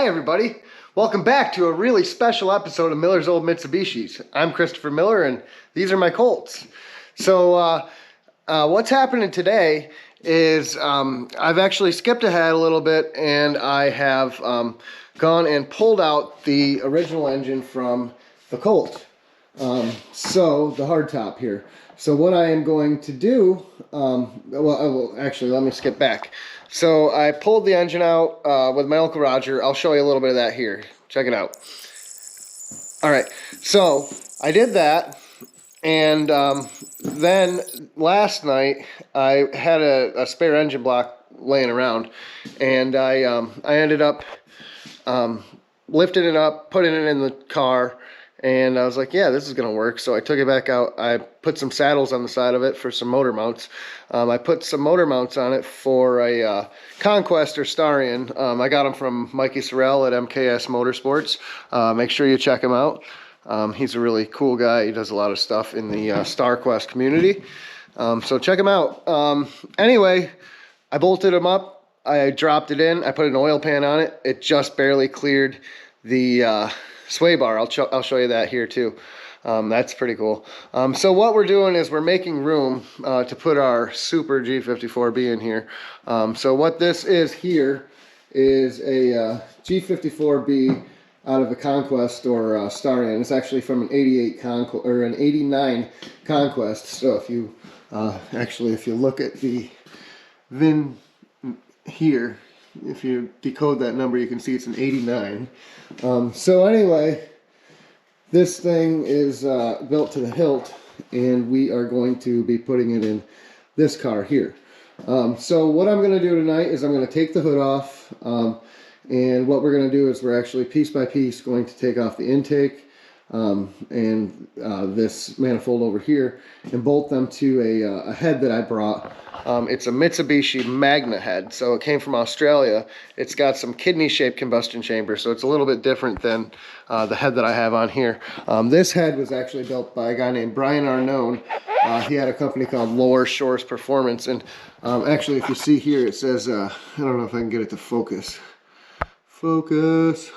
Hi everybody, welcome back to a really special episode of Miller's Old Mitsubishis. I'm Christopher Miller and these are my Colts. So what's happening today is I've actually skipped ahead a little bit and I have gone and pulled out the original engine from the Colt. So the hardtop here. So what I am going to do, actually let me skip back. So I pulled the engine out with my Uncle Roger. I'll show you a little bit of that here. Check it out. All right, so I did that, and then last night I had a spare engine block laying around, and I ended up lifting it up, putting it in the car, and I was like, yeah, this is going to work. So I took it back out. I put some saddles on the side of it for some motor mounts. I put some motor mounts on it for a Conquest or Starion. I got them from Mikey Sorrell at MKS Motorsports. Make sure you check him out. He's a really cool guy. He does a lot of stuff in the StarQuest community. So check him out. Anyway, I bolted them up. I dropped it in. I put an oil pan on it. It just barely cleared the sway bar. I'll show you that here too. That's pretty cool. So what we're doing is we're making room to put our Super G54B in here. So what this is here is a G54B out of a Conquest or Starion. It's actually from an 88 Conquest or an 89 Conquest. So if you if you look at the VIN here, if you decode that number, you can see it's an 89. So anyway, this thing is built to the hilt, and we are going to be putting it in this car here. So what I'm going to do tonight is I'm going to take the hood off, and what we're going to do is we're actually piece by piece going to take off the intake and this manifold over here and bolt them to a head that I brought. It's a Mitsubishi Magna head, so it came from Australia. It's got some kidney-shaped combustion chamber, so it's a little bit different than the head that I have on here. This head was actually built by a guy named Brian Arnone. He had a company called Lower Shores Performance, and actually if you see here it says, I don't know if I can get it to focus. Focus.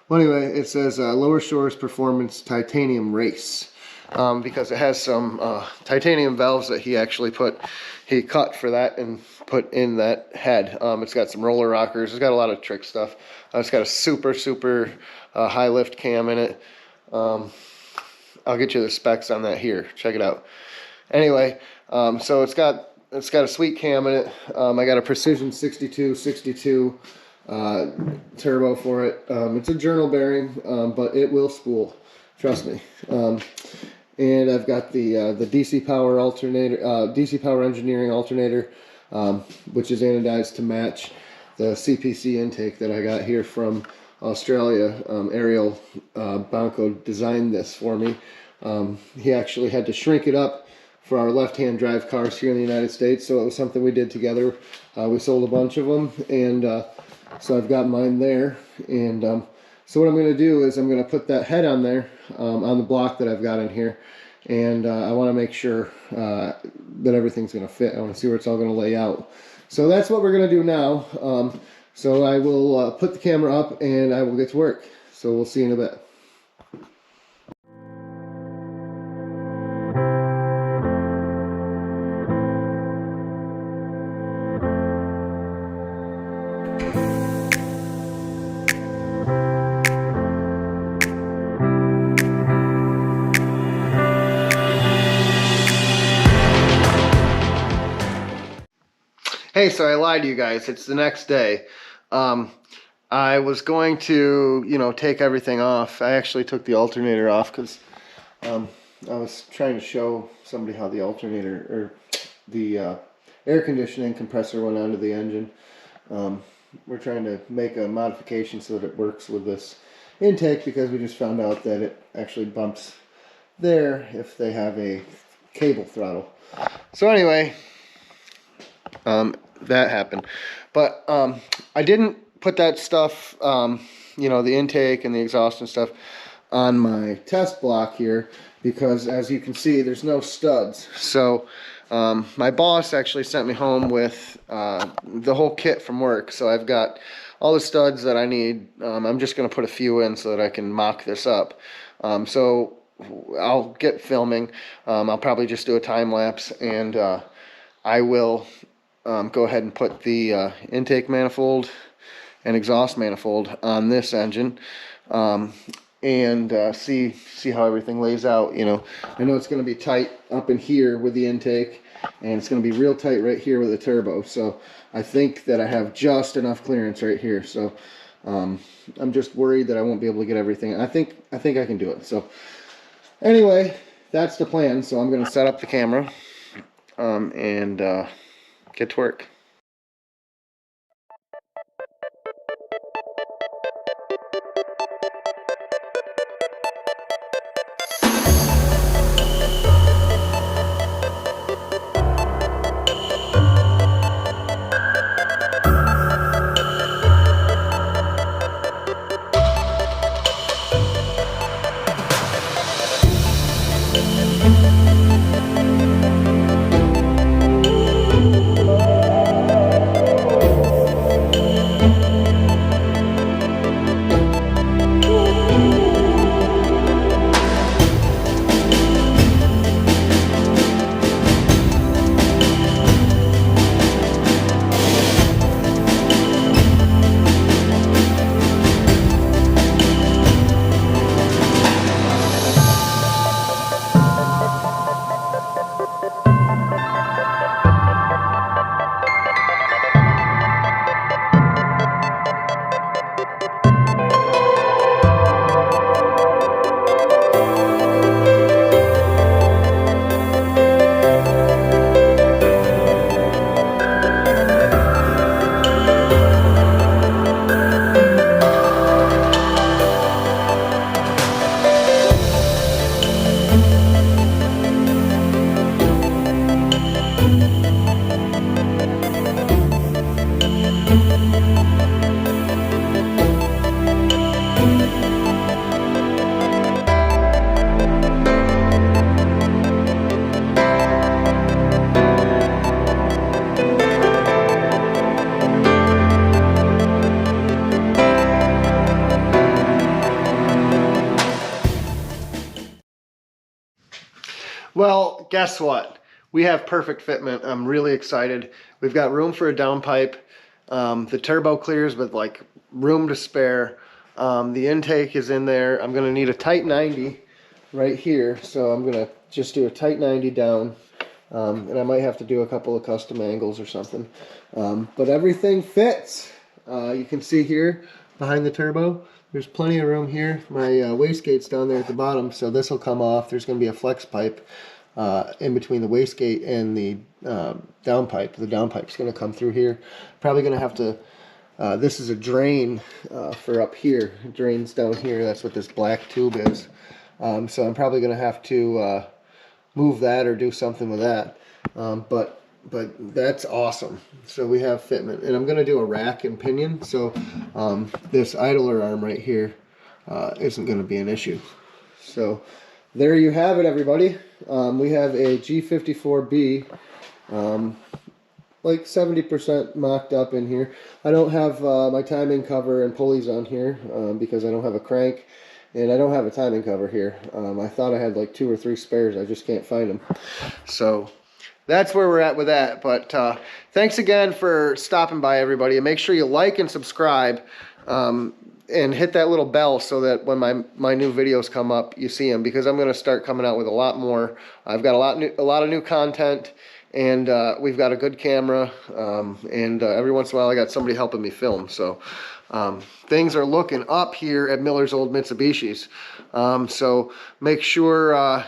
Well, anyway, it says Lower Shores Performance Titanium Race because it has some titanium valves that he actually cut for that and put in that head. It's got some roller rockers. It's got a lot of trick stuff. It's got a super high lift cam in it. I'll get you the specs on that here. Check it out. Anyway, so it's got a sweet cam in it. I got a Precision 62 turbo for it. It's a journal bearing, but it will spool, trust me. And I've got the DC power alternator, DC power engineering alternator, which is anodized to match the CPC intake that I got here from Australia. Ariel Banco designed this for me. He actually had to shrink it up for our left-hand drive cars here in the United States, so it was something we did together. We sold a bunch of them, and so I've got mine there, and so what I'm going to do is I'm going to put that head on there, on the block that I've got in here, and I want to make sure that everything's going to fit. I want to see where it's all going to lay out. So that's what we're going to do now. So I will put the camera up and I will get to work. So we'll see you in a bit. Hey, so I lied to you guys. It's the next day. I was going to, take everything off. I actually took the alternator off because I was trying to show somebody how the alternator or the air conditioning compressor went onto the engine. We're trying to make a modification so that it works with this intake because we just found out that it actually bumps there if they have a cable throttle. So anyway, that happened, but I didn't put that stuff, the intake and the exhaust and stuff on my test block here because, as you can see, there's no studs. So my boss actually sent me home with the whole kit from work. So I've got all the studs that I need. I'm just going to put a few in so that I can mock this up. So I'll get filming. I'll probably just do a time lapse, and I will go ahead and put the intake manifold and exhaust manifold on this engine, and see how everything lays out. You know, I know it's going to be tight up in here with the intake, and it's going to be real tight right here with the turbo. So I think that I have just enough clearance right here. So I'm just worried that I won't be able to get everything. I think I can do it. So anyway, that's the plan. So I'm going to set up the camera and get to work. Well, guess what? We have perfect fitment. I'm really excited. We've got room for a downpipe. The turbo clears with like room to spare. The intake is in there. I'm gonna need a tight 90 right here. So I'm gonna just do a tight 90 down. And I might have to do a couple of custom angles or something. But everything fits. You can see here behind the turbo, there's plenty of room here. My wastegate's down there at the bottom, so this will come off. There's going to be a flex pipe in between the wastegate and the downpipe. The downpipe's going to come through here. Probably going to have to, this is a drain for up here. It drains down here. That's what this black tube is. So I'm probably going to have to move that or do something with that. But that's awesome. So we have fitment, and I'm going to do a rack and pinion, so this idler arm right here isn't going to be an issue. So there you have it, everybody. We have a G54B, like 70% mocked up in here. I don't have my timing cover and pulleys on here because I don't have a crank, and I don't have a timing cover here. I thought I had like 2 or 3 spares. I just can't find them. So that's where we're at with that. But thanks again for stopping by, everybody, and make sure you like and subscribe, and hit that little bell so that when my new videos come up, you see them, because I'm going to start coming out with a lot more. I've got a lot of new content, and we've got a good camera, and every once in a while I got somebody helping me film. So things are looking up here at Miller's Old Mitsubishis. So make sure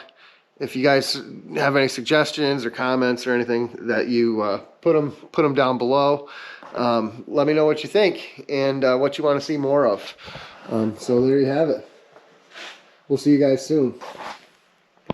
if you guys have any suggestions or comments or anything, that you put them down below. Let me know what you think and what you want to see more of. So there you have it. We'll see you guys soon.